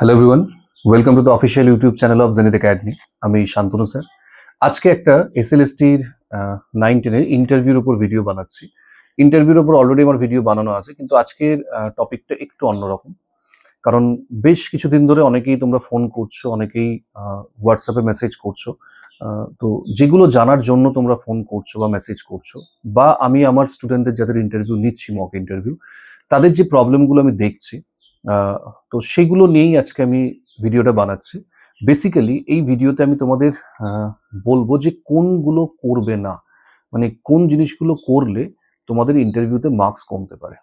Hello everyone, welcome to the official YouTube channel of zenith academy. আমি Shantanu sir. আজকে একটা এসএলএসটির 9-10-এর ইন্টারভিউর উপর ভিডিও বানাচ্ছি। ইন্টারভিউর উপর অলরেডি আমার ভিডিও বানানো আছে, কিন্তু আজকের টপিকটা একটু অন্যরকম। কারণ বেশ কিছুদিন ধরে অনেকেই তোমরা ফোন করছো, অনেকেই হোয়াটসঅ্যাপে মেসেজ করছো। তো যেগুলো জানার জন্য তোমরা ফোন করছো বা মেসেজ করছো, বা আমি আমার স্টুডেন্টদের যাদের ইন্টারভিউ নিচ্ছি, মক ইন্টারভিউ, তাদের যে প্রবলেমগুলো আমি দেখছি, আহ, তো সেগুলো নিয়েই আজকে আমি ভিডিওটা বানাচ্ছি। বেসিক্যালি এই ভিডিওতে আমি তোমাদের আহ, বলবো যে কোনগুলো করবে না, মানে কোন জিনিসগুলো করলে তোমাদের ইন্টারভিউতে মার্কস কমতে পারে,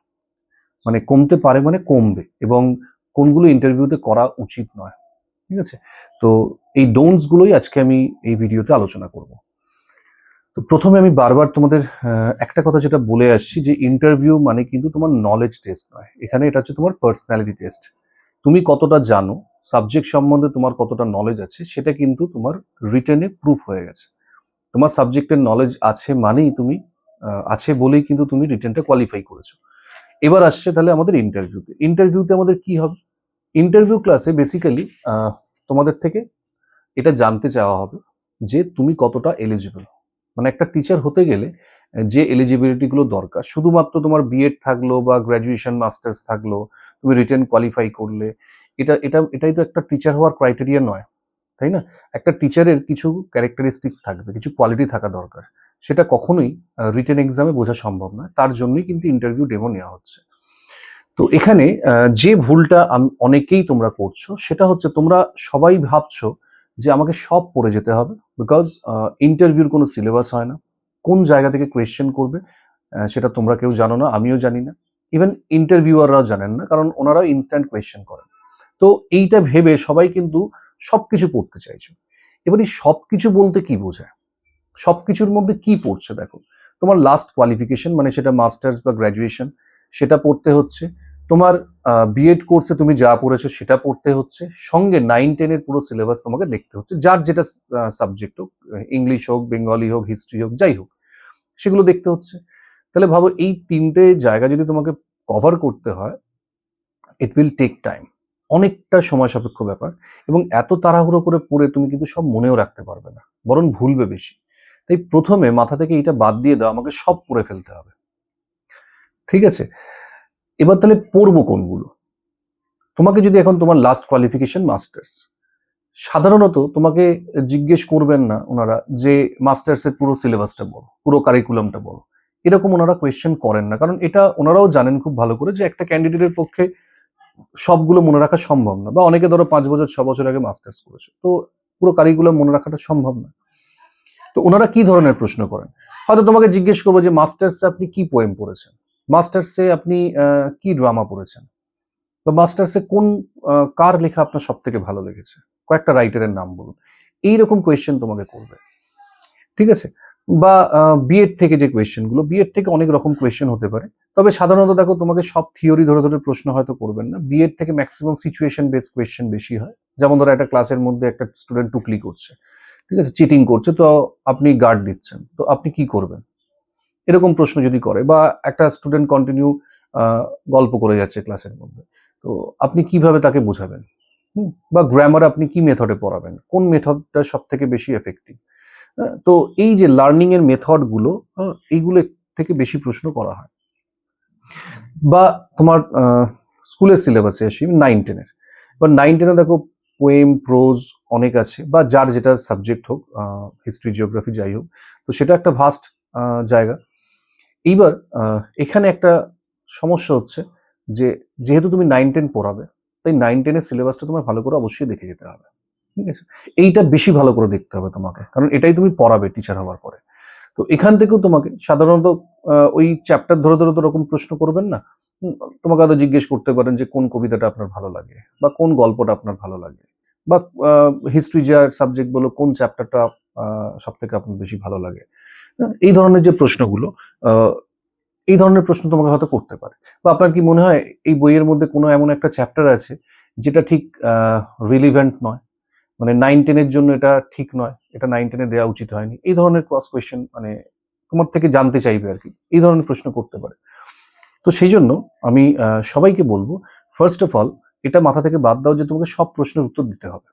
মানে কমতে পারে মানে কমবে, এবং কোনগুলো ইন্টারভিউতে করা উচিত নয়। ঠিক আছে? তো এই ডোন্টস গুলোই আজকে আমি এই ভিডিওতে আলোচনা করব। তো প্রথমে আমি বারবার তোমাদের একটা কথা যেটা বলে আসছি, যে ইন্টারভিউ মানে কিন্তু তোমার নলেজ টেস্ট নয়, এখানে এটা হচ্ছে তোমার পার্সোনালিটি টেস্ট। তুমি কতটা জানো, সাবজেক্ট সম্বন্ধে তোমার কতটা নলেজ আছে, সেটা কিন্তু তোমার রিটেনে প্রুফ হয়ে গেছে। তোমার সাবজেক্টের নলেজ আছে মানেই তুমি আছে বলেই কিন্তু তুমি রিটেনটা কোয়ালিফাই করেছো। এবার আসছে তাহলে আমাদের ইন্টারভিউতে আমাদের কি হবে। ইন্টারভিউ ক্লাসে বেসিক্যালি তোমাদের থেকে এটা জানতে চাওয়া হবে যে তুমি কতটা এলিজিবল। মানে একটা টিচার হতে গেলে যে এলিজিবিলিটি গুলো দরকার, শুধুমাত্র তোমার বিএড থাকলো বা গ্র্যাজুয়েশন মাস্টার্স থাকলো, তুমি রিটেন কোয়ালিফাই করলে, এটাই তো একটা টিচার হওয়ার ক্রাইটেরিয়া নয়, তাই না? একটা টিচারের কিছু ক্যারেক্টারিস্টিক্স থাকবে, কিছু কোয়ালিটি থাকা দরকার। সেটা কখনোই রিটেন এক্সামে বোঝা সম্ভব নয়, তার জন্যই কিন্তু ইন্টারভিউ ডেমো নেওয়া হচ্ছে। তো এখানে যে ভুলটা অনেকেই তোমরা করছো, সেটা হচ্ছে তোমরা সবাই ভাবছো যে আমাকে সব পড়ে যেতে হবে, বিকজ ইন্টারভিউর কোনো সিলেবাস হয় না। কোন জায়গা থেকে কোয়েশ্চেন করবে সেটা তোমরা কেউ জানো না, আমিও জানি না, ইভেন ইন্টারভিউয়াররাও জানেন না, কারণ ওনারাও ইনস্ট্যান্ট কোয়েশ্চেন করেন। তো এইটা ভেবে সবাই কিন্তু সবকিছু পড়তে চাইছো। এবার এই সবকিছু বলতে কি বোঝায়, সবকিছুর মধ্যে কি পড়ছে দেখো। তোমার লাস্ট কোয়ালিফিকেশন, মানে সেটা মাস্টার্স বা গ্র্যাজুয়েশন, সেটা পড়তে হচ্ছে। তোমার বিএড কোর্সে তুমি যা পড়েছো সেটা পড়তে হচ্ছে, সঙ্গে 9-10-এর পুরো সিলেবাস তোমাকে দেখতে হচ্ছে, যার যেটা সাবজেক্ট হোক, ইংলিশ হোক, বেঙ্গলি হোক, হিস্ট্রি হোক, যাই হোক, সেগুলো দেখতে হচ্ছে। তাহলে ভাবো, এই তিনটে জায়গা যদি তোমাকে কভার করতে হয়, ইট উইল টেক টাইম, অনেকটা সময় সাপেক্ষ ব্যাপার। এবং এত তাড়াহুড়ো করে পড়ে তুমি কিন্তু সব মনেও রাখতে পারবে না, বরং ভুলবে বেশি। তাই প্রথমে মাথা থেকে এটা বাদ দিয়ে দাও, আমাকে সব পড়ে ফেলতে হবে। ঠিক আছে? এবার তাহলে পড়বো কোনগুলো। তোমাকে যদি এখন তোমার লাস্ট কোয়ালিফিকেশন মাস্টার্স, সাধারণত তোমাকে জিজ্ঞেস করবেন না ওনারা যে মাস্টার্সের পুরো সিলেবাসটা বলো, পুরো কারিকুলামটা বলো। এরকম ওনারা কোয়েশ্চেন করেন না, কারণ এটা ওনারাও জানেন খুব ভালো করে যে একটা ক্যান্ডিডেটের পক্ষে সবগুলো মনে রাখা সম্ভব না। বা অনেকে ধরো 5 বছর 6 বছর আগে মাস্টার্স করেছে, তো পুরো কারিকুলাম মনে রাখাটা সম্ভব না। তো ওনারা কি ধরনের প্রশ্ন করেন, হয়তো তোমাকে জিজ্ঞেস করবো যে মাস্টার্সে আপনি কি পোয়েম পড়েছেন, মাস্টার্সে আপনি কি ড্রামা পড়েছেন, বা মাস্টার্সে কোন কার লেখা আপনার সব থেকে ভালো লেগেছে, কয়েকটা রাইটারের নাম বলুন। এইরকম কোয়েশ্চেন তোমাকে করবে। ঠিক আছে? বা বিএড থেকে যে কোয়েশ্চেন গুলো, বিএড থেকে অনেক রকম কোয়েশ্চেন হতে পারে। তবে সাধারণত দেখো, তোমাকে সব থিওরি ধরে ধরে প্রশ্ন হয়তো করবেন না, বিএড থেকে ম্যাক্সিমাম সিচুয়েশন বেসড কোয়েশ্চেন বেশি হয়। যেমন ধরো একটা ক্লাসের মধ্যে একটা স্টুডেন্ট টুকলি করছে, ঠিক আছে, চিটিং করছে, তো আপনি গার্ড দিচ্ছেন, তো আপনি কি করবেন, এরকম প্রশ্ন যদি করে। বা একটা স্টুডেন্ট কন্টিনিউ গল্প করে যাচ্ছে ক্লাসের মধ্যে, তো আপনি কিভাবে তাকে বোঝাবেন। বা গ্রামার আপনি কি মেথডে পড়াবেন, কোন মেথডটা সব থেকে বেশি এফেক্টিভ। তো এই যে লার্নিং এর মেথড গুলো, এইগুলো থেকে বেশি প্রশ্ন করা হয়। বা তোমার স্কুলের সিলেবাসে আসি, 9-10-এর। এবার 9-10-এ দেখো, পোয়েম, প্রোজ অনেক আছে, বা যার যেটা সাবজেক্ট হোক, হিস্ট্রি, জিওগ্রাফি, যাই হোক, তো সেটা একটা ভাস্ট জায়গা। এইবার এখানে একটা সমস্যা হচ্ছে যে, যেহেতু তুমি 9-10 পড়াবে, তাই 9-10-এর সিলেবাসটা তোমার ভালো করে অবশ্যই দেখে যেতে হবে। ঠিক আছে? এইটা বেশি ভালো করে দেখতে হবে তোমাকে, কারণ এটাই তুমি পড়াবে টিচার হওয়ার পরে। তো এখান থেকেও তোমাকে সাধারণত ওই চ্যাপ্টার ধরে ধরে তো ওরকম প্রশ্ন করবেন না। তোমাকে হয়তো জিজ্ঞেস করতে পারেন যে কোন কবিতাটা আপনার ভালো লাগে, বা কোন গল্পটা আপনার ভালো লাগে, বা হিস্ট্রি যার সাবজেক্ট বলো, কোন চ্যাপ্টারটা সব থেকে আপনার বেশি ভালো লাগে। এই ধরনের যে প্রশ্নগুলো, আহ, এই ধরনের প্রশ্ন তোমাকে হয়তো করতে পারে। বা আপনার কি মনে হয় এই বইয়ের মধ্যে কোনো এমন একটা চ্যাপ্টার আছে যেটা ঠিক রিলিভেন্ট নয়, মানে 9-10-এর জন্য এটা ঠিক নয়, এটা 9-10-এ দেওয়া উচিত হয়নি, এই ধরনের ক্রস কোয়েশ্চেন মানে তোমার থেকে জানতে চাইবে আর কি, এই ধরনের প্রশ্ন করতে পারে। তো সেই জন্য আমি সবাইকে বলবো, ফার্স্ট অফ অল এটা মাথা থেকে বাদ দাও যে তোমাকে সব প্রশ্নের উত্তর দিতে হবে।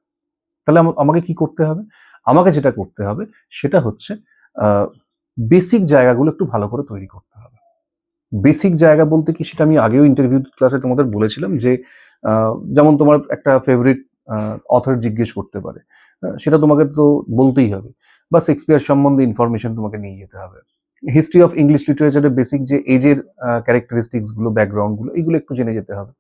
তাহলে আমাকে কি করতে হবে? আমাকে যেটা করতে হবে সেটা হচ্ছে বেসিক জায়গাগুলো একটু ভালো করে তৈরি করতে হবে। বেসিক জায়গা বলতে কি, সেটা আমি আগেও ইন্টারভিউ ক্লাসে তোমাদের বলেছিলাম যে যেমন তোমার একটা ফেভারিট অথর জিজ্ঞেস করতে পারে, সেটা তোমাকে তো বলতেই হবে, বা শেক্সপিয়ার সম্বন্ধে ইনফরমেশন তোমাকে নিয়ে যেতে হবে। হিস্ট্রি অফ ইংলিশ লিটারেচারের বেসিক যে এজের ক্যারেক্টারিস্টিক্স গুলো, ব্যাকগ্রাউন্ড গুলো, এইগুলো একটু জেনে যেতে হবে।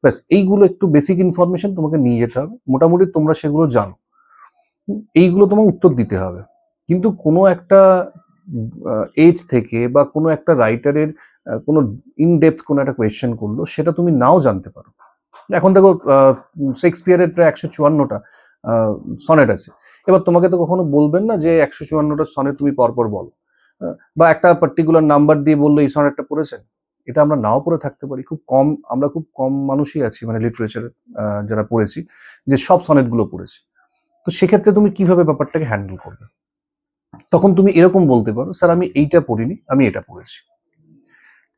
ব্যাস, এইগুলো একটু বেসিক ইনফরমেশন তোমাকে নিয়ে যেতে হবে, মোটামুটি তোমরা সেগুলো জানো। এইগুলো তোমাকে উত্তর দিতে হবে। কিন্তু কোনো একটা এজ থেকে বা কোনো একটা রাইটারের কোনো ইনডেপথ কোনো একটা কোয়েশ্চেন করলো, সেটা তুমি নাও জানতে পারো। এখন দেখো, শেক্সপিয়ারের প্রায় 154টা সনেট আছে। এবার তোমাকে তো কখনো বলবেন না যে 154টা সনেট তুমি পরপর বলো, বা একটা পার্টিকুলার নাম্বার দিয়ে বললো এই সনেটটা পড়েছেন। এটা আমরা নাও পড়ে থাকতে পারি। আমরা খুব কম মানুষই আছি মানে লিটারেচারে যারা পড়েছি, যে সব সনেটগুলো পড়েছি। তো সেক্ষেত্রে তুমি কিভাবে ব্যাপারটাকে হ্যান্ডেল করবে? তখন তুমি এরকম বলতে পারো, স্যার আমি এইটা পড়িনি, আমি এটা পড়েছি।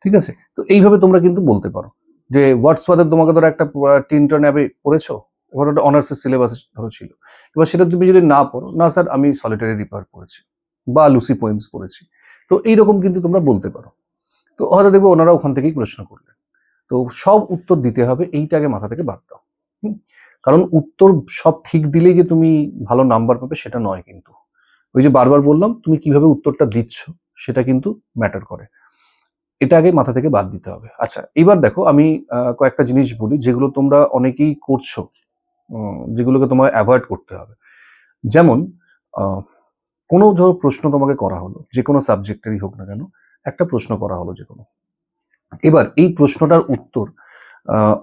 ঠিক আছে? তো এইভাবে তোমরা কিন্তু বলতে পারো যে ওয়ার্ডসওয়ার্থের তোমাকে ধরো একটা টিনটন অ্যাবে পড়েছো, এবার ওটা অনার্সের সিলেবাসে ধরো ছিল। এবার সেটা তুমি যদি না পড়ো, না স্যার আমি সলিটারি রিপার পড়েছি বা লুসি পোয়েমস পড়েছি। তো এইরকম কিন্তু তোমরা বলতে পারো। তো হয়তো দেখবে ওনারা ওখান থেকেই প্রশ্ন করলেন। তো সব উত্তর দিতে হবে, এইটাকে মাথা থেকে বাদ দাও। কারণ উত্তর সব ঠিক দিলেই যে তুমি ভালো নাম্বার পাবে সেটা নয় কিন্তু। ওই যে বারবার বললাম, তুমি কিভাবে উত্তরটা দিচ্ছ সেটা কিন্তু ম্যাটার করে। এটা আগে মাথা থেকে বাদ দিতে হবে। আচ্ছা, এবার দেখো আমি কয়েকটা জিনিস বলি যেগুলো তোমরা অনেকেই করছো, যেগুলোকে তোমার অ্যাভয়েড করতে হবে। যেমন কোনো ধরো প্রশ্ন তোমাকে করা হলো, যে কোনো সাবজেক্টেরই হোক না কেন, একটা প্রশ্ন করা হলো যে কোনো। এবার এই প্রশ্নটার উত্তর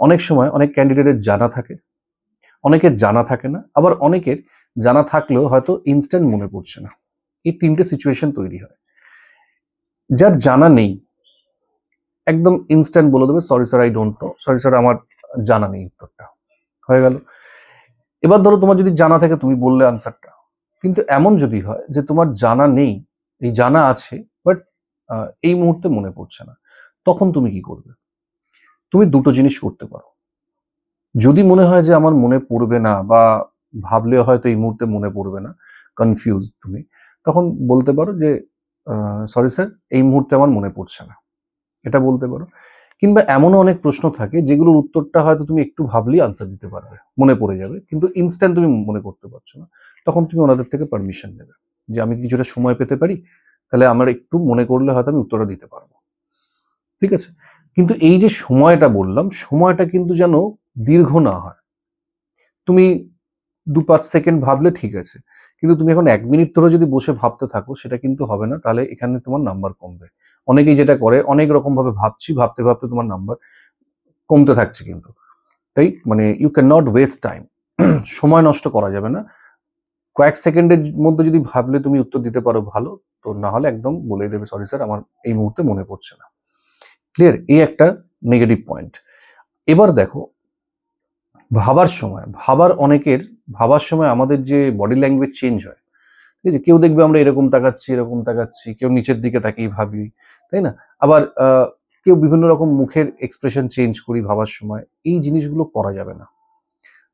অনেক সময় অনেক ক্যান্ডিডেটের জানা থাকে, অনেকের জানা থাকে না, আবার অনেকের জানা থাকলেও হয়তো ইনস্ট্যান্ট মনে পড়ছে না। এই তিনটে সিচুয়েশন তৈরি হয়। যার জানা নেই, একদম ইনস্ট্যান্ট বলে দেবে, sorry sir I don't know, sorry sir আমার জানা নেই, উত্তরটা হয়ে গেল। এবার ধরো তোমার যদি জানা থাকে, তুমি বললে আনসারটা, কিন্তু এমন যদি হয় যে তোমার জানা নেই, এই জানা আছে বাট এই মুহূর্তে মনে পড়ছে না, তখন তুমি কি করবে? তুমি দুটো জিনিস করতে পারো। যদি মনে হয় যে আমার মনে পড়বে না, বা ভাবলে হয়তো এই মুহূর্তে মনে পড়বে না, কনফিউজ তুমি, তখন বলতে পারো যে সরি স্যার এই মুহূর্তে আমার মনে পড়ছে না, এটা বলতে পারো। কিংবা এমনও অনেক প্রশ্ন থাকে যেগুলোর উত্তরটা হয়তো তুমি একটু ভাবলেই আনসার দিতে পারবে, মনে পড়ে যাবে, কিন্তু ইনস্ট্যান্ট তুমি মনে করতে পারছো না। তখন তুমি ওনাদের থেকে পারমিশন নেবে যে আমি কিছুটা সময় পেতে পারি, তাহলে আমার একটু মনে করলে হয়তো আমি উত্তরটা দিতে পারবো। ঠিক আছে? কিন্তু এই যে সময়টা বললাম, সময়টা কিন্তু যেন দীর্ঘ না হয়। তুমি 2-5 সেকেন্ড ভাবলে ঠিক আছে, কিন্তু তুমি এখন 1 মিনিট ধরে যদি বসে ভাবতে থাকো, সেটা কিন্তু হবে না। তাহলে এখানে তোমার নাম্বার কমবে। অনেকেই যেটা করে, অনেক রকম ভাবে ভাবতে ভাবতে তোমার নাম্বার কমতে থাকছে কিন্তু। তাই মানে you can not waste time. সময় নষ্ট করা যাবে না। কয়েক সেকেন্ডের মধ্যে যদি ভাবলে তুমি উত্তর দিতে পারো, ভালো। তো না হলে একদম বলে দেবে, সরি স্যার আমার এই মুহূর্তে মনে পড়ছে না। ক্লিয়ার? এই একটা নেগেটিভ পয়েন্ট। এবার দেখো, ভাবার সময় আমাদের যে বডি ল্যাঙ্গুয়েজ চেঞ্জ হয়। ঠিক আছে? কেউ দেখবে আমরা এরকম তাকাচ্ছি, এরকম তাকাচ্ছি, কেউ নিচের দিকে তাকিয়ে ভাবি, তাই না? আবার কেউ বিভিন্ন রকম মুখের এক্সপ্রেশন চেঞ্জ করি ভাবার সময়। এই জিনিসগুলো করা যাবে না।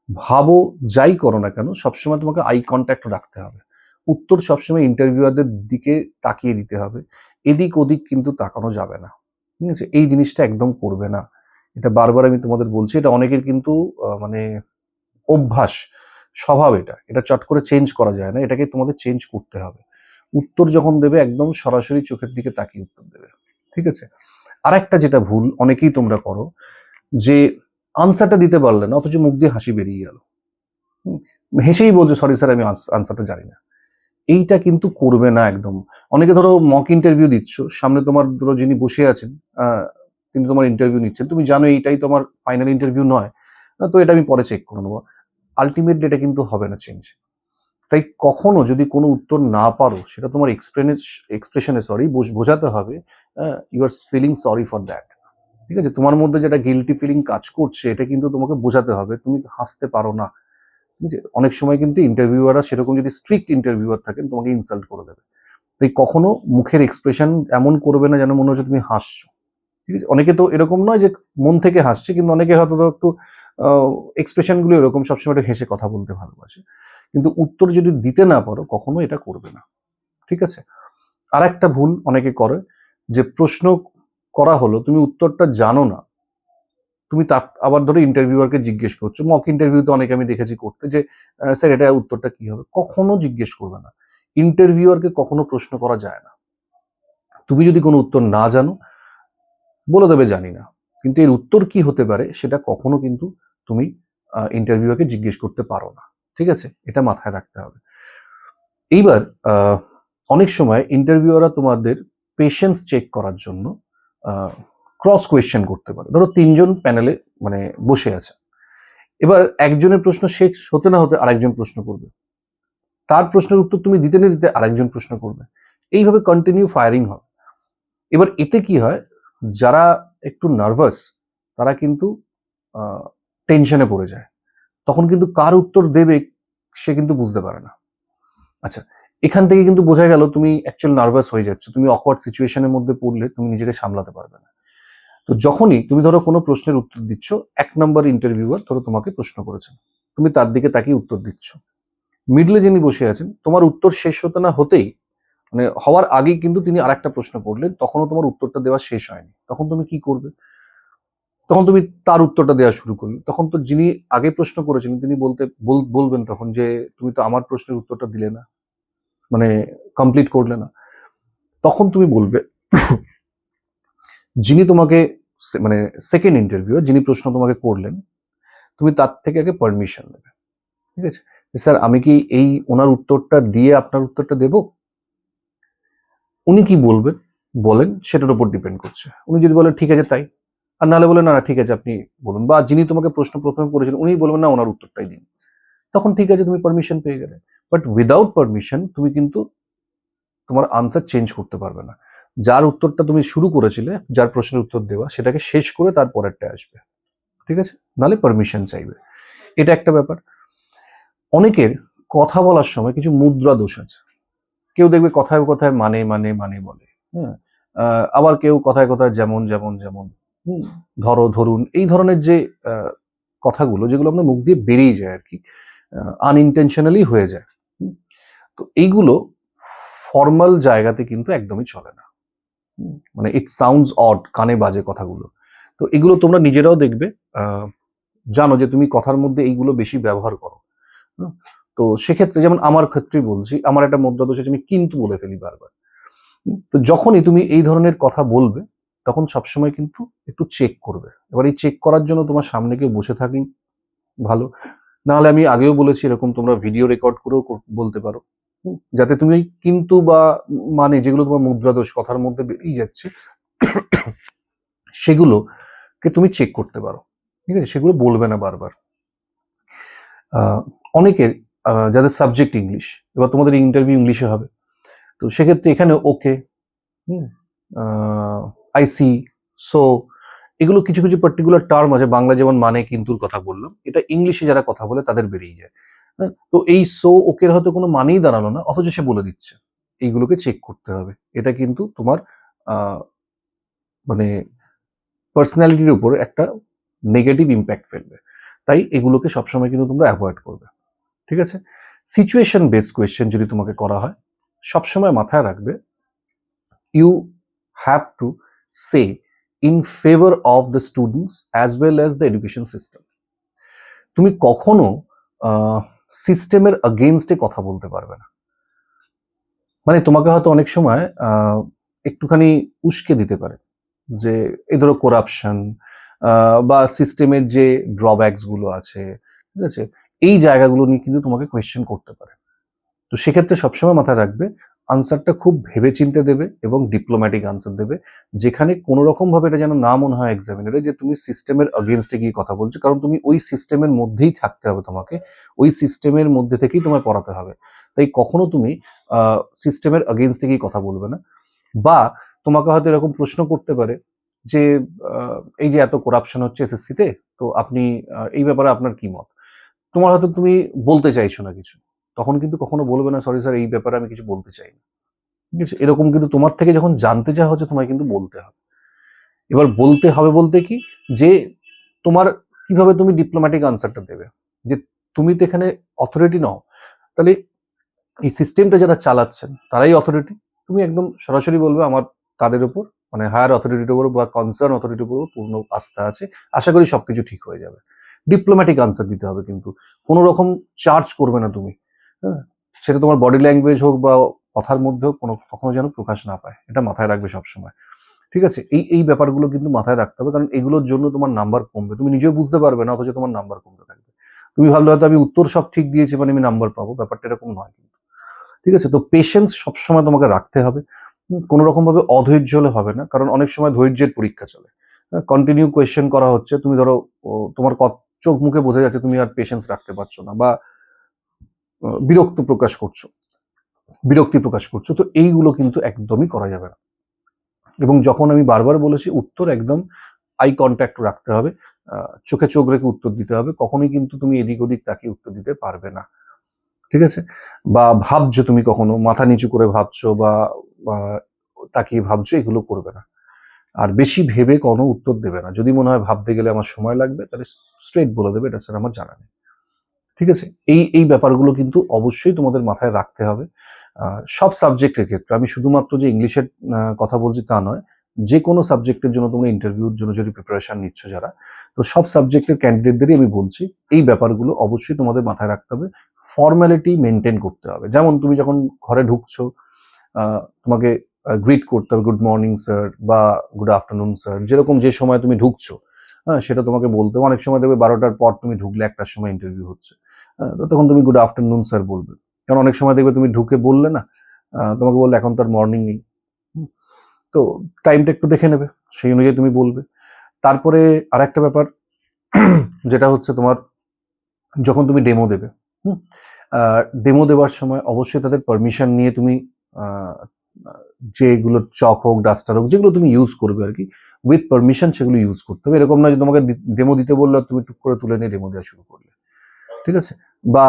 ভাবো, যাই করো না কেন, সবসময় তোমাকে আই কন্ট্যাক্ট রাখতে হবে। উত্তর সবসময় ইন্টারভিউয়ারদের দিকে তাকিয়ে দিতে হবে। এদিক ওদিক কিন্তু তাকানো যাবে না। ঠিক আছে? এই জিনিসটা একদম করবে না। এটা বারবার আমি তোমাদের বলছি। এটা অনেকের কিন্তু মানে অভ্যাস, স্বভাব এটা। এটা চট করে চেঞ্জ করা যায় না। এটাকে তোমাদের চেঞ্জ করতে হবে। উত্তর যখন দেবে, একদম সরাসরি চোখের দিকে তাকিয়ে উত্তর দেবে। ঠিক আছে? আরেকটা যেটা ভুল অনেকেই তোমরা করো, যে আনসারটা দিতে পারলে না, অথচ মুখ দিয়ে হাসি বেরিয়ে গেল। হুম? হেসেই বলছে, সরি স্যার আমি আনসারটা জানি না। এইটা কিন্তু করবে না একদম। অনেকে ধরো মক ইন্টারভিউ দিচ্ছ, সামনে তোমার ধরো যিনি বসে আছেন, তিনি তোমার ইন্টারভিউ নিচ্ছেন, তুমি জানো এইটাই তোমার ফাইনাল ইন্টারভিউ নয়, তো এটা আমি পরে চেক করে নেবো। আলটিমেটলি এটা কিন্তু হবে না চেঞ্জ। তাই কখনো যদি কোনো উত্তর না পারো, সেটা তোমার এক্সপ্রেশনে বোঝাতে হবে you are feeling sorry for that. ঠিক আছে? তোমার মধ্যে যেটা গিল্টি ফিলিং কাজ করছে, এটা কিন্তু তোমাকে বোঝাতে হবে, তুমি হাসতে পারো না। ঠিক আছে? অনেক সময় কিন্তু ইন্টারভিউয়াররা সেরকম যদি স্ট্রিক্ট ইন্টারভিউয়ার থাকেন, তোমাকে ইনসাল্ট করে দেবে। তাই কখনো মুখের এক্সপ্রেশন এমন করবে না যেন মনে হচ্ছে তুমি হাসছো। ঠিক আছে? অনেকে তো এরকম নয় যে মন থেকে হাসছে, কিন্তু অনেকে হয়তো একটু এক্সপ্রেশনগুলো এরকম, সবসময় একটু হেসে কথা বলতে ভালোবাসে। কিন্তু উত্তর যদি দিতে না পারো কখনো এটা করবে না। ঠিক আছে? আরেকটা ভুল অনেকে করে, যে প্রশ্ন করা হলো, তুমি উত্তরটা জানো না, তুমি আবার ধরো ইন্টারভিউয়ারকে জিজ্ঞেস করছো। মক ইন্টারভিউতে অনেকে আমি দেখেছি করতে, যে স্যার এটা উত্তরটা কি হবে? কখনো জিজ্ঞেস করবে না। ইন্টারভিউয়ারকে কখনো প্রশ্ন করা যায় না। তুমি যদি কোনো উত্তর না জানো, বলে দেবে জানি না। কিন্তু এর উত্তর কি হতে পারে সেটা কখনো কিন্তু তুমি ইন্টারভিউয়ারকে জিজ্ঞেস করতে পারো না। ঠিক আছে? এটা মাথায় রাখতে হবে। এইবার অনেক সময় ইন্টারভিউয়াররা তোমাদের পেশেন্স চেক করার জন্য ক্রস কোয়েশ্চেন করতে পারে। ধরো ৩ জন প্যানেলে মানে বসে আছে। এবার একজনের প্রশ্ন শেষ হতে না হতে আরেকজন প্রশ্ন করবে। তার প্রশ্নের উত্তর তুমি দিতে না দিতে আরেকজন প্রশ্ন করবে। এইভাবে কন্টিনিউ ফায়ারিং হবে। এবার এতে কি হয়, যারা একটু নার্ভাস তারা কিন্তু টেনশনে পড়ে যায়। তখন কিন্তু কার উত্তর দেবে সে কিন্তু বুঝতে পারে না। আচ্ছা, এখান থেকে কিন্তু বোঝা গেল তুমি অ্যাকচুয়ালি নার্ভাস হয়ে যাচ্ছ। তুমি অকওয়ার্ড সিচুয়েশনের মধ্যে পড়লে তুমি নিজেকে সামলাতে পারবে না। তো যখনই তুমি ধরো কোনো প্রশ্নের উত্তর দিচ্ছ, ১ নাম্বার ইন্টারভিউয়ার ধরো তোমাকে প্রশ্ন করেছেন। তুমি তার দিকে তাকিয়ে উত্তর দিচ্ছ। মিডলে যিনি বসে আছেন, তোমার উত্তর শেষ হতে না হতেই, মানে হওয়ার আগেই কিন্তু তিনি আরেকটা প্রশ্ন করলেন, তখনও তোমার উত্তরটা দেওয়া শেষ হয়নি। তখন তুমি কি করবে? তখন তুমি তার উত্তরটা দেওয়া শুরু করলে। তখন তো যিনি আগে প্রশ্ন করেছিলেন তিনি বলবেন তখন যে, "তুমি তো আমার প্রশ্নের উত্তরটা দিলে না। মানে কমপ্লিট করলে না।" তখন তুমি বলবে, যিনি তোমাকে মানে সেকেন্ড ইন্টারভিউ যিনি প্রশ্ন তোমাকে করলেন, তুমি তার থেকে আগে পারমিশন নেবে। ঠিক আছে? স্যার আমি কি এই উনার উত্তরটা দিয়ে আপনার উত্তরটা দেব? উনি কি বলেন সেটার উপর ডিপেন্ড করছে। উনি যদি বলেন ঠিক আছে তাই, আর নাহলে বলেন না না ঠিক আছে আপনি বলুন, বা যিনি তোমাকে প্রশ্ন প্রথমে করেছেন উনি বলবেন না ওনার উত্তরটাই দিন। তখন ঠিক আছে তুমি পারমিশন পেয়ে গেলে। বাট উইদাউট পারমিশন তুমি কিন্তু তোমার আনসার চেঞ্জ করতে পারবে না। যার উত্তরটা তুমি শুরু করেছিলে, যার প্রশ্নের উত্তর দেওয়া সেটাকে শেষ করে তার পরেরটা আসবে। ঠিক আছে? নাহলে পারমিশন চাইবে। এটা একটা ব্যাপার। অনেকের কথা বলার সময় কিছু মুদ্রা দোষ আছে। কেউ দেখবে কথায় কথায় মানে বলে। হ্যাঁ? আবার কেউ কথায় কথায় যেমন হুম? ধরুন এই ধরনের যে আ কথাগুলো যেগুলো আপনার মুখ দিয়ে বেরিয়ে যায় আরকি। আনইনটেনশনালি হয়ে যায়। হুম? তো এইগুলো ফরমাল জায়গাতে কিন্তু একদমই চলে না। মানে ইট সাউন্ডস অড, কানে বাজে কথাগুলো। তো এগুলো তোমরা নিজেরাও দেখবে, আ জানো যে তুমি কথার মধ্যে এইগুলো বেশি ব্যবহার করো। হুম? তো সেক্ষেত্রে যেমন আমার ক্ষেত্রেই বলছি, আমার একটা মুদ্রা দোষ আছে, আমি কিন্তু বলে ফেলি বারবার। তো যখনই তুমি এই ধরনের কথা বলবে, তখন সবসময় কিন্তু একটু চেক করবে। এবার এই চেক করার জন্য তোমার সামনে কেউ বসে থাকলেই ভালো। নাহলে আমি আগেও বলেছি এরকম তোমরা ভিডিও রেকর্ড করেও বলতে পারো। যাতে তুমি ওই কিন্তু বা মানে যেগুলো তোমার মুদ্রাদোষ কথার মধ্যে বেরিয়ে যাচ্ছে সেগুলোকে তুমি চেক করতে পারো। ঠিক আছে? সেগুলো বলবে না বারবার। আ অনেকের যাদের সাবজেক্ট ইংলিশ, এবার তোমাদের ইন্টারভিউ ইংলিশে হবে। তো সেক্ষেত্রে এখানে ওকে, হুম? আ আই সি, সো এগুলো কিছু পার্টিকুলার টার্ম আছে। বাংলায় যেমন মানে কিন্তুর কথা বললাম। এটা ইংলিশে যারা কথা বলে তাদের বেরিয়ে যায়। হ্যাঁ? তো এই সো ওকের হয়তো কোনো মানেই দাঁড়ালো না, অথচ সে বলে দিচ্ছে। এইগুলোকে চেক করতে হবে। এটা কিন্তু তোমার আ মানে পার্সোনালিটির উপর একটা নেগেটিভ ইমপ্যাক্ট ফেলবে। তাই এগুলোকে সবসময় কিন্তু তোমরা এভয়েড করবে। ঠিক আছে? সিচুয়েশন বেসড কোয়েশ্চেন যদি তোমাকে করা হয়, সবসময় মাথায় রাখবে you have to say in favor of the students as well as the education system. তুমি কখনো সিস্টেমের এগেইনস্টে কথা বলতে পারবে না। মানে তোমাকে হয়তো অনেক সময় একটুখানি উস্কে দিতে পারে যে এই ধরো করাপশন বা সিস্টেমের যে ড্রব্যাকস গুলো আছে, ঠিক আছে? এই জায়গাগুলো নিয়ে কিন্তু তোমাকে কোয়েশ্চেন করতে পারে। তো সেক্ষেত্রে সবসময় মাথায় রাখবে আনসারটা খুব ভেবেচিন্তে দেবে এবং ডিপ্লোম্যাটিক আনসার দেবে, যেখানে কোনো রকম ভাবে এটা যেন না মনে হয় এক্সামিনারে যে তুমি সিস্টেমের এগেইনস্টে গিয়ে কথা বলছো, কারণ তুমি ওই সিস্টেমের মধ্যেই থাকতে হবে, তোমাকে ওই সিস্টেমের মধ্যে থেকেই তোমায় পড়াতে হবে। তাই কখনো তুমি সিস্টেমের এগেইনস্টে গিয়ে কথা বলবে না। বা তোমাকে হয়তো এরকম প্রশ্ন করতে পারে যে এই যে এত করাপশন হচ্ছে এসএসসি তে, তো আপনি এই ব্যাপারে আপনার কি মত? তোমার হয়তো তুমি বলতে চাইছো না কিছু, তখন কিন্তু কখনো বলবে না সরি স্যার এই ব্যাপারে আমি কিছু বলতে চাই না। ঠিক আছে? এরকম কিন্তু তোমার থেকে যখন জানতে চাওয়া হচ্ছে তোমায় কিন্তু বলতে হবে। এবার বলতে হবে বলতে কি, যে তোমার কি কিভাবে তুমি ডিপ্লোম্যাটিক আনসারটা দেবে, যে তুমি তো এখানে অথরিটি নও, তাহলে এই সিস্টেমটা যারা চালাচ্ছেন তারাই অথরিটি। তুমি একদম সরাসরি বলবে আমার তাদের উপর মানে হায়ার অথরিটির উপর বা কনসার্ন অথরিটির উপর পূর্ণ আস্থা আছে, আশা করি সবকিছু ঠিক হয়ে যাবে। ডিপ্লোম্যাটিক আনসার দিতে হবে, কিন্তু কোনো রকম চার্জ করবে না তুমি। হ্যাঁ, সেটা তোমার বডি ল্যাঙ্গুয়েজ হোক বা কথার মধ্যেও কোনো কখনো যেন প্রকাশ না পায়, এটা মাথায় রাখবে সবসময়। ঠিক আছে, এই ব্যাপারগুলো কিন্তু মাথায় রাখতে হবে, কারণ এগুলোর জন্য তোমার নাম্বার কমবে, তুমি নিজেও বুঝতে পারবে না, অথচ তোমার নাম্বার কমতে থাকবে। তুমি ভাবলে হয়তো আমি উত্তর সব ঠিক দিয়েছি মানে আমি নাম্বার পাবো, ব্যাপারটা এরকম নয় কিন্তু। ঠিক আছে, তো পেশেন্স সবসময় তোমাকে রাখতে হবে। কোনো রকম ভাবে অধৈর্য হলে হবে না, কারণ অনেক সময় ধৈর্যের পরীক্ষা চলে। কন্টিনিউ কোয়েশ্চেন করা হচ্ছে, তুমি ধরো তোমার চোখ মুখে বোঝা যাচ্ছে তুমি আর পেশেন্স রাখতে পারছো না, বা বিরক্ত প্রকাশ করছো, বিরক্তি প্রকাশ করছো, তো এইগুলো কিন্তু একদমই করা যাবে না। এবং যখন আমি বারবার বলেছি উত্তর একদম আই কন্ট্যাক্ট রাখতে হবে, চোখে চোখ রেখে উত্তর দিতে হবে, কখনোই কিন্তু তুমি এদিক ওদিক তাকিয়ে উত্তর দিতে পারবে না। ঠিক আছে, বা ভাবছো তুমি কখনো মাথা নিচু করে ভাবছো বা বা তাকিয়ে ভাবছো, এগুলো করবে না। আর বেশি ভেবে কোনো উত্তর দেবে না, যদি মনে হয় ভাবতে গেলে আমার সময় লাগবে তাহলে স্ট্রেট বলে দেবে এটা স্যার আমার জানা নেই। ঠিক আছে, এই ব্যাপারগুলো কিন্তু অবশ্যই তোমাদের মাথায় রাখতে হবে। সব সাবজেক্টের ক্ষেত্রে, আমি শুধুমাত্র যে ইংলিশের কথা বলছি তা নয়, যে কোনো সাবজেক্টের জন্য তোমরা ইন্টারভিউর জন্য যদি প্রিপারেশন নিচ্ছ যারা, তো সব সাবজেক্টের ক্যান্ডিডেটদেরই আমি বলছি এই ব্যাপারগুলো অবশ্যই তোমাদের মাথায় রাখতে হবে। ফর্মালিটি মেনটেন করতে হবে, যেমন তুমি যখন ঘরে ঢুকছো তোমাকে গ্রিট করতে হবে, গুড মর্নিং স্যার বা গুড আফটারনুন স্যার, যেরকম যে সময় তুমি ঢুকছো, হ্যাঁ সেটা তোমাকে বলতে হবে। অনেক সময় দেখবে 12টার পর তুমি ঢুকলে, 1টার সময় ইন্টারভিউ হচ্ছে, তো তখন তুমি গুড আফটারনুন স্যার বলবে, কারণ অনেক সময় দেখবে তুমি ঢুকে বললে না, তোমাকে বললে এখন তার মর্নিং নেই, তো টাইমটা একটু দেখে নেবে, সেই অনুযায়ী তুমি বলবে। তারপরে আরেকটা ব্যাপার যেটা হচ্ছে তোমার, যখন তুমি ডেমো দেবে, ডেমো দেওয়ার সময় অবশ্যই তাদের পারমিশন নিয়ে তুমি আহ, যেগুলো চক হোক ডাস্টার হোক যেগুলো তুমি ইউজ করবে আর কি, উইথ পারমিশন সেগুলো ইউজ করতে হবে। এরকম না যে তোমাকে ডেমো দিতে বললো আর তুমি টুক করে তুলে নিয়ে ডেমো দেওয়া শুরু করলে। ঠিক আছে, বা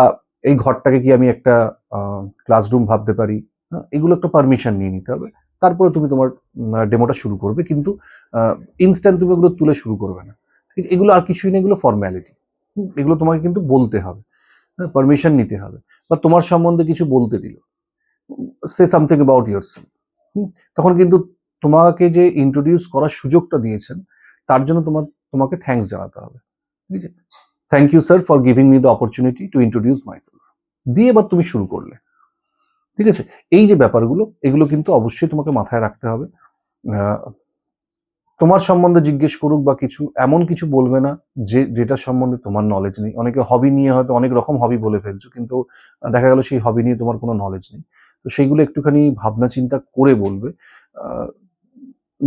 এই ঘরটাকে কি আমি একটা ক্লাসরুম ভাবতে পারি, এগুলো একটা পারমিশন নিয়ে নিতে হবে, তারপরে তুমি তোমার ডেমোটা শুরু করবে, কিন্তু ইনস্ট্যান্ট তুমি এগুলো তুলে শুরু করবে না। ঠিক, এগুলো আর কিছুই না, এগুলো ফর্ম্যালিটি, এগুলো তোমাকে কিন্তু বলতে হবে, পারমিশন নিতে হবে, বা তোমার সম্বন্ধে কিছু বলতে দিল, সে সামথিং অ্যাবাউট ইয়োরসেলফ, তখন কিন্তু তোমাকে যে ইন্ট্রোডিউস করার সুযোগটা দিয়েছেন তার জন্য তোমাকে থ্যাঙ্কস জানাতে হবে। ঠিক আছে, thank you sir for giving me the opportunity to introduce myself, দিয়ে এবার তুমি শুরু করলে। ঠিক আছে, এই যে ব্যাপারগুলো এগুলো কিন্তু অবশ্যই তোমাকে মাথায় রাখতে হবে। তোমার সম্বন্ধে জিজ্ঞেস করুক বা কিছু, এমন কিছু বলবে না যেটা সম্বন্ধে তোমার নলেজ নেই। অনেকে হবি নিয়ে হয়তো অনেক রকম হবি বলে ফেলছো, কিন্তু দেখা গেল সেই হবি নিয়ে তোমার কোনো নলেজ নেই, তো সেইগুলো একটুখানি ভাবনা চিন্তা করে বলবে। আহ,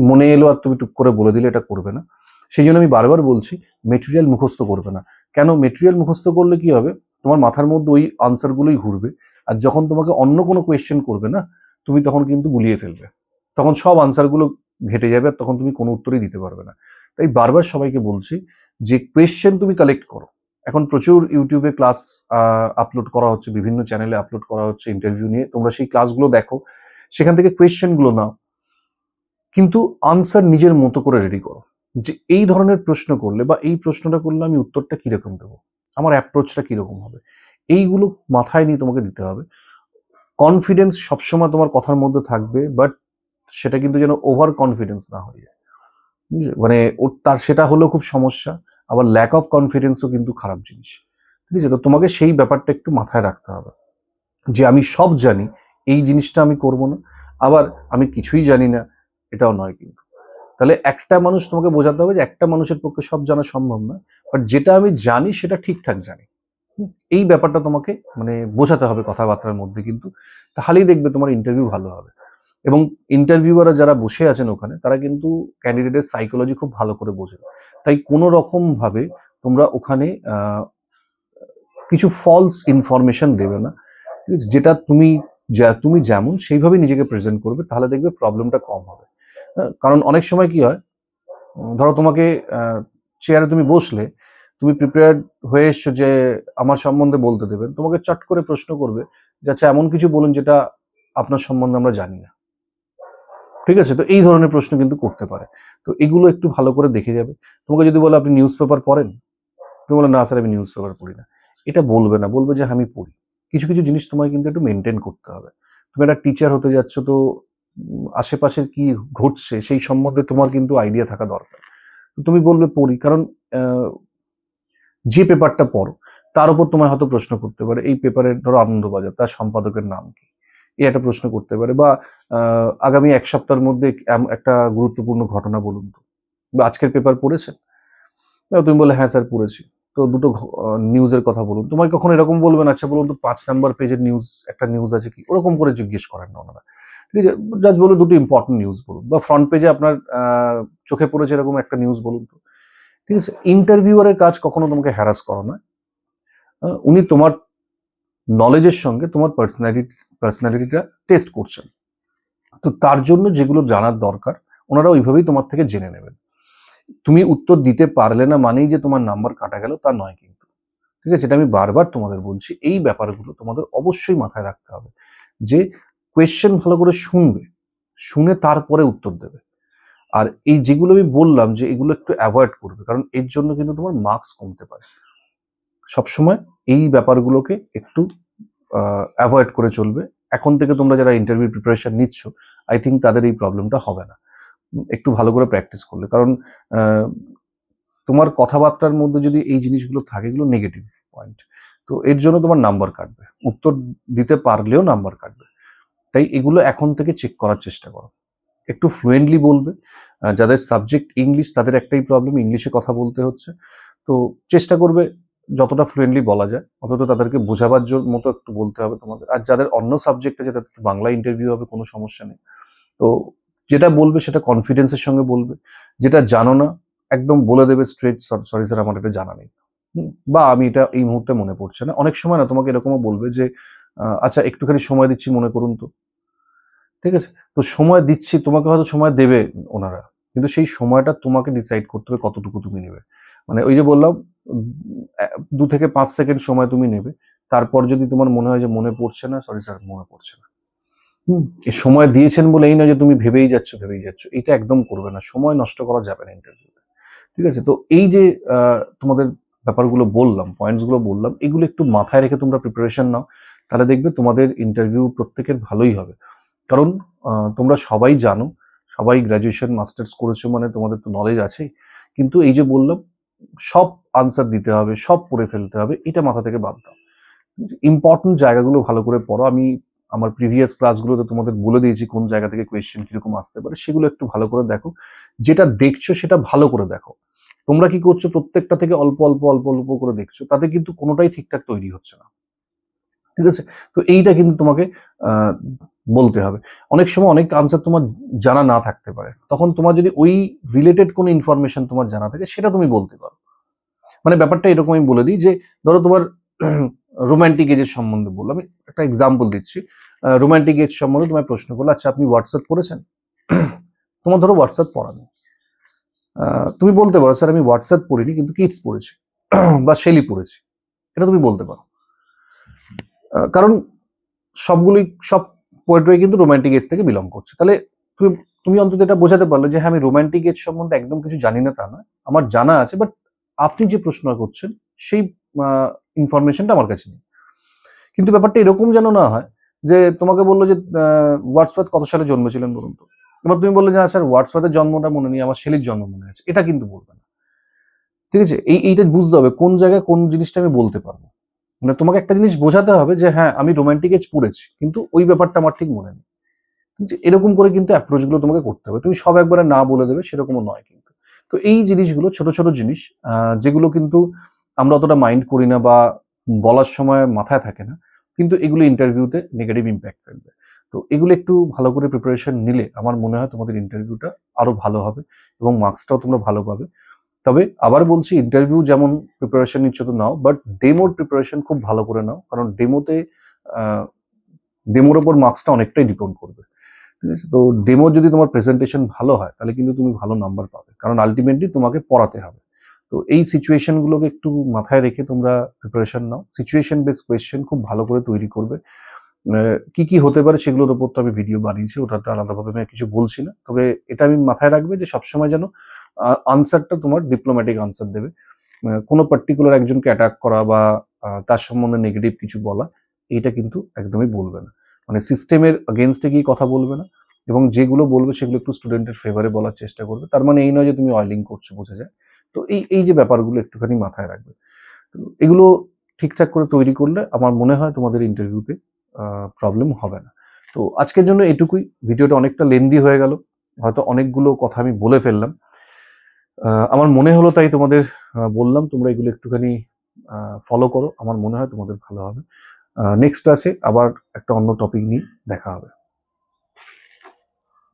মনে এলো আর তুমি টুক করে বলে দিলে, এটা করবে না। সেই জন্য আমি বারবার বলছি মেটেরিয়াল মুখস্থ করবে না। কেন? মেটেরিয়াল মুখস্থ করলে কি হবে, তোমার মাথার মধ্যে ওই আনসারগুলোই ঘুরবে, আর যখন তোমাকে অন্য কোনো কোয়েশ্চেন করবে না, তুমি তখন কিন্তু গুলিয়ে ফেলবে, তখন সব আনসারগুলো ঘেটে যাবে, আর তখন তুমি কোনো উত্তরই দিতে পারবে না। তাই বারবার সবাইকে বলছি যে কোয়েশ্চেন তুমি কালেক্ট করো। এখন প্রচুর ইউটিউবে ক্লাস আপলোড করা হচ্ছে, বিভিন্ন চ্যানেলে আপলোড করা হচ্ছে ইন্টারভিউ নিয়ে, তোমরা সেই ক্লাসগুলো দেখো, সেখান থেকে কোয়েশ্চেনগুলো নাও, কিন্তু আনসার নিজের মতো করে রেডি করো, যে এই ধরনের প্রশ্ন করলে বা এই প্রশ্নটা করলে আমি উত্তরটা কিরকম দেবো, আমার অ্যাপ্রোচটা কিরকম হবে, এইগুলো মাথায় নিয়ে তোমাকে দিতে হবে। কনফিডেন্স সবসময় তোমার কথার মধ্যে থাকবে, বাট সেটা কিন্তু যেন ওভার কনফিডেন্স না হয়ে যায়, বুঝলে? মানে ওর তার সেটা হলেও খুব সমস্যা, আবার ল্যাক অফ কনফিডেন্সও কিন্তু খারাপ জিনিস। ঠিক আছে, তো তোমাকে সেই ব্যাপারটা একটু মাথায় রাখতে হবে, যে আমি সব জানি এই জিনিসটা আমি করব না, আবার আমি কিছুই জানি না এটাও নয় কিন্তু। তাহলে একটা মানুষ তোমাকে বোঝাতে হবে যে একটা মানুষের পক্ষে সব জানা সম্ভব নয়, বাট যেটা আমি জানি সেটা ঠিকঠাক জানি। এই ব্যাপারটা তোমাকে মানে বোঝাতে হবে কথাবার্তার মধ্যে কিন্তু, তাহলেই দেখবে তোমার ইন্টারভিউ ভালো হবে। এবং ইন্টারভিউয়াররা যারা বসে আছেন ওখানে, তারা কিন্তু ক্যান্ডিডেটের সাইকোলজি খুব ভালো করে বোঝেন। তাই কোনো রকম ভাবে তোমরা ওখানে কিছু ফলস ইনফরমেশন দেবে না। ঠিক আছে? যেটা তুমি যেমন সেইভাবে নিজেকে প্রেজেন্ট করবে, তাহলে দেখবে প্রবলেমটা কম হবে। কারণ অনেক সময় কি হয়, ধরো তোমাকে চেয়ারে তুমি বসলে, তুমি প্রিপেয়ার্ড হয়ে এসছো যে আমার সম্বন্ধে বলতে দেবেন, তোমাকে চট করে প্রশ্ন করবে যে আচ্ছা এমন কিছু বলুন যেটা আপনার সম্বন্ধে আমরা জানি না। ঠিক আছে, তো এই ধরনের প্রশ্ন কিন্তু করতে পারে, তো এগুলো একটু ভালো করে দেখে যাবে। তোমাকে যদি বলে আপনি নিউজ পেপার পড়েন, তুমি বলো না স্যার আমি নিউজ পেপার পড়ি না, এটা বলবে না, বলবে যে আমি পড়ি। কিছু কিছু জিনিস তোমায় কিন্তু একটু মেনটেন করতে হবে। তুমি একটা টিচার হতে যাচ্ছ, তো আশেপাশের কি ঘটছে সেই সম্বন্ধে তোমার কিন্তু আইডিয়া থাকা দরকার। তো তুমি বলবে পড়ি, কারণ যে পেপারটা পড়ো তার উপর তোমায় হয়তো প্রশ্ন করতে পারে, এই পেপারের ধরো আনন্দবাজার, তার সম্পাদকের নাম কি, এই একটা প্রশ্ন করতে পারে, বা আগামী এক সপ্তাহের মধ্যে একটা গুরুত্বপূর্ণ ঘটনা বলুন তো, বা আজকের পেপার পড়েছেন। তুমি বলে হ্যাঁ স্যার পড়েছি, তো দুটো নিউজের কথা বলুন। তোমায় কখনো এরকম বলবেন আচ্ছা বলুন তো 5 নাম্বার পেজের নিউজ, একটা নিউজ আছে কি, ওরকম করে জিজ্ঞেস করেন না ওনারা। ঠিক আছে, জাস্ট বলুন দুটো ইম্পর্টেন্ট নিউজ বলুন, বা ফ্রন্ট পেজে আপনার চোখে পড়েছে এরকম একটা নিউজ বলুন তো। ঠিক আছে, ইন্টারভিউয়ারের কাজ কখনো তোমাকে হ্যারাস করা নয়। উনি তোমার নলেজের সঙ্গে তোমার পার্সোনালিটিটা টেস্ট করছেন। তো তার জন্য যেগুলো জানার দরকার ওনারা ওইভাবেই তোমার থেকে জেনে নেবেন। তুমি উত্তর দিতে পারলে না মানেই যে তোমার নাম্বার কাটা গেল তা নয় কিন্তু। ঠিক আছে, এটা আমি বারবার তোমাদের বলছি, এই ব্যাপারগুলো তোমাদের অবশ্যই মাথায় রাখতে হবে যে কোয়েশ্চেন ভালো করে শুনবে, শুনে তারপরে উত্তর দেবে। আর এই যেগুলো আমি বললাম যে এগুলো একটু অ্যাভয়েড করবে, কারণ এর জন্য কিন্তু তোমার মার্কস কমতে পারে। সবসময় এই ব্যাপারগুলোকে একটু অ্যাভয়েড করে চলবে। এখন থেকে তোমরা যারা ইন্টারভিউ প্রিপারেশন নিচ্ছ, আই থিঙ্ক তাদের এই প্রবলেমটা হবে না একটু ভালো করে প্র্যাকটিস করলে। কারণ তোমার কথাবার্তার মধ্যে যদি এই জিনিসগুলো থাকে, এগুলো নেগেটিভ পয়েন্ট, তো এর জন্য তোমার নাম্বার কাটবে, উত্তর দিতে পারলেও নাম্বার কাটবে। তাই এগুলো এখন থেকে চেক করার চেষ্টা করো, একটু ফ্লুয়েন্টলি বলবে। যাদের সাবজেক্ট ইংলিশ তাদের একটাই প্রবলেম, ইংলিশে কথা বলতে হচ্ছে, তো চেষ্টা করবে যতটা ফ্লুয়েন্টলি বলা যায় অতটা তাদেরকে বোঝাবার মতো একটু বলতে হবে তোমাদের। আর যাদের অন্য সাবজেক্ট আছে তাদের বাংলা ইন্টারভিউ হবে, কোনো সমস্যা নেই। তো যেটা বলবে সেটা কনফিডেন্সের সঙ্গে বলবে, যেটা জানো না একদম বলে দেবে স্ট্রেট, সরি স্যার আমার এটা জানা নেই, বা আমি এটা এই মুহূর্তে মনে পড়ছে না। অনেক সময় না তোমাকে এরকমও বলবে যে আচ্ছা একটুখানি সময় দিচ্ছি, মনে করুন তো। ঠিক আছে, তো সময় দিচ্ছি, তোমাকে হয়তো সময় দেবে ওনারা, কিন্তু সেই সময়টা তোমাকে ডিসাইড করতে হবে কতটুকু তুমি নেবে। মানে ওই যে বললাম 2 থেকে 5 সেকেন্ড সময় তুমি নেবে, তারপর যদি তোমার মনে হয় যে মনে পড়ছে না, সরি স্যার মনে পড়ছে না। এই সময় দিয়েছেন বলে এই নয় যে তুমি ভেবেই যাচ্ছ, এটা একদম করবে না, সময় নষ্ট করা যাবে না ইন্টারভিউতে। ঠিক আছে, তো এই যে তোমাদের ব্যাপারগুলো বললাম, পয়েন্টস গুলো বললাম, এগুলো একটু মাথায় রেখে তোমরা প্রিপারেশন নাও, তাহলে দেখবে তোমাদের ইন্টারভিউ প্রত্যেকের ভালোই হবে। কারণ তোমরা সবাই জানো, সবাই গ্র্যাজুয়েশন মাস্টার্স করেছো মানে তোমাদের তো নলেজ আছেই, কিন্তু এই যে বললাম সব আনসার দিতে হবে, সব পড়ে ফেলতে হবে, এটা মাথা থেকে বাদ দাও। ইম্পর্টেন্ট জায়গাগুলো ভালো করে পড়ো। আমি আমার প্রিভিয়াস ক্লাসগুলোতে তোমাদের বলে দিয়েছি কোন জায়গা থেকে কোয়েশ্চেন কিরকম আসতে পারে, সেগুলো একটু ভালো করে দেখো। যেটা দেখছো সেটা ভালো করে দেখো। তোমরা কি করছো, প্রত্যেকটা থেকে অল্প অল্প অল্প অল্প করে দেখছো, তাতে কিন্তু কোনোটাই ঠিকঠাক তৈরি হচ্ছে না। ঠিক আছে, তো এইটা কিন্তু তোমাকে আহ, বলতে হবে। অনেক সময় অনেক আনসার তোমার জানা না থাকতে পারে, তখন তোমার যদি ওই রিলেটেড কোনো ইনফরমেশন তোমার জানা থাকে সেটা তুমি বলতে পারো। মানে ব্যাপারটা এরকম আমি বলে দিই যে ধরো তোমার রোমান্টিক এজের সম্বন্ধে বললো, আমি একটা এক্সাম্পল দিচ্ছি। রোমান্টিক এজ সম্বন্ধে তোমায় প্রশ্ন করলো, আচ্ছা আপনি হোয়াটসঅ্যাপ করেছেন? তোমার ধরো হোয়াটসঅ্যাপ পড়া নেই, তুমি বলতে পারো স্যার আমি হোয়াটসঅ্যাপ পড়িনি কিন্তু কিডস পড়েছি বা শেলি পড়েছি, এটা তুমি বলতে পারো। কারণ সব পোয়েট্রি কিন্তু রোমান্টিক এজ থেকে বিলং করছে। তাহলে তুমি তুমি অন্তত এটা বোঝাতে পারলে যে হ্যাঁ আমি রোমান্টিক এজ সম্বন্ধে একদম কিছু জানি না তা নয়, আমার জানা আছে, বাট আপনি যে প্রশ্ন করছেন সেই ইনফরমেশনটা আমার কাছে নেই। কিন্তু ব্যাপারটা এরকম যেন না হয় যে তোমাকে বললো যে ওয়ার্ডসওয়ার্থ কত সালে জন্মেছিলেন বলুন তো, এবার তুমি বললে যে স্যার ওয়ার্ডসওয়ার্থের জন্মটা মনে নেই, আমার শেলির জন্ম মনে আছে, এটা কিন্তু বলবে না। ঠিক আছে, এইটা বুঝতে হবে কোন জায়গায় কোন জিনিসটা আমি বলতে পারবো। মানে তোমাকে একটা জিনিস বোঝাতে হবে যে হ্যাঁ আমি রোমান্টিক এজ পড়েছি কিন্তু ওই ব্যাপারটা আমার ঠিক মনে নেই। যে এরকম করে কিন্তু অ্যাপ্রোচ গুলো তোমাকে করতে হবে, তুমি সব একবারে না বলে দেবে সেরকমও নয় কিন্তু। তো এই জিনিসগুলো ছোট ছোট জিনিস, যেগুলো কিন্তু আমরা অতটা মাইন্ড করি না বা বলার সময় মাথায় থাকে না, কিন্তু এগুলো ইন্টারভিউতে নেগেটিভ ইম্প্যাক্ট ফেলবে। তো এগুলো একটু ভালো করে প্রিপারেশন নিলে আমার মনে হয় তোমাদের ইন্টারভিউটা আরো ভালো হবে এবং মার্কসটাও তোমরা ভালো পাবে। তবে আবার বলছি, ইন্টারভিউ যেমন প্রিপারেশন নিচ্ছ তো নাও, বাট ডেমোর প্রিপারেশন খুব ভালো করে নাও, কারণ ডেমোর ওপর মার্কসটা অনেকটাই ডিপেন্ড করবে। ঠিক আছে, তো ডেমো যদি তোমার প্রেজেন্টেশন ভালো হয় তাহলে কিন্তু তুমি ভালো নাম্বার পাবে, কারণ আলটিমেটলি তোমাকে পড়াতে হবে। তো এই সিচুয়েশন গুলোকে একটু মাথায় রেখে তোমরা প্রিপারেশন নাও, সিচুয়েশন বেস কোয়েশ্চেন খুব ভালো করে তৈরি করবে। কি কি হতে পারে সেগুলোর উপর তো আমি ভিডিও বানিয়েছি, ওটাতে আলাদাভাবে আমি কিছু বলছি না, তবে এটা আমি মাথায় রাখবে যে সবসময় যেন আনসারটা তোমার ডিপ্লোম্যাটিক আনসার দেবে। কোনো পার্টিকুলার একজনকে অ্যাটাক করা বা তার সম্বন্ধে নেগেটিভ কিছু বলা, এইটা কিন্তু একদমই বলবে না। মানে সিস্টেমের এগেইনস্টে গিয়ে কথা বলবে না এবং যেগুলো বলবে সেগুলো একটু স্টুডেন্টের ফেভারে বলার চেষ্টা করবে। তার মানে এই নয় যে তুমি অয়েলিং করছো, বোঝা যায়। তো এই যে ব্যাপারগুলো একটুখানি মাথায় রাখবে। তো এগুলো ঠিকঠাক করে তৈরি করলে আমার মনে হয় তোমাদের ইন্টারভিউতে প্রবলেম হবে না। তো আজকের জন্য এটুকুই। ভিডিওটা অনেকটা লেন্দি হয়ে গেল। হয়তো অনেকগুলো কথা আমি বলে ফেললাম। আমার মনে হলো তাই তোমাদের বললাম। তোমরা এগুলো একটুখানি ফলো করো। আমার মনে হয় তোমাদের ভালো হবে। নেক্সট ক্লাসে আবার একটা অন্য টপিক নিয়ে দেখা হবে।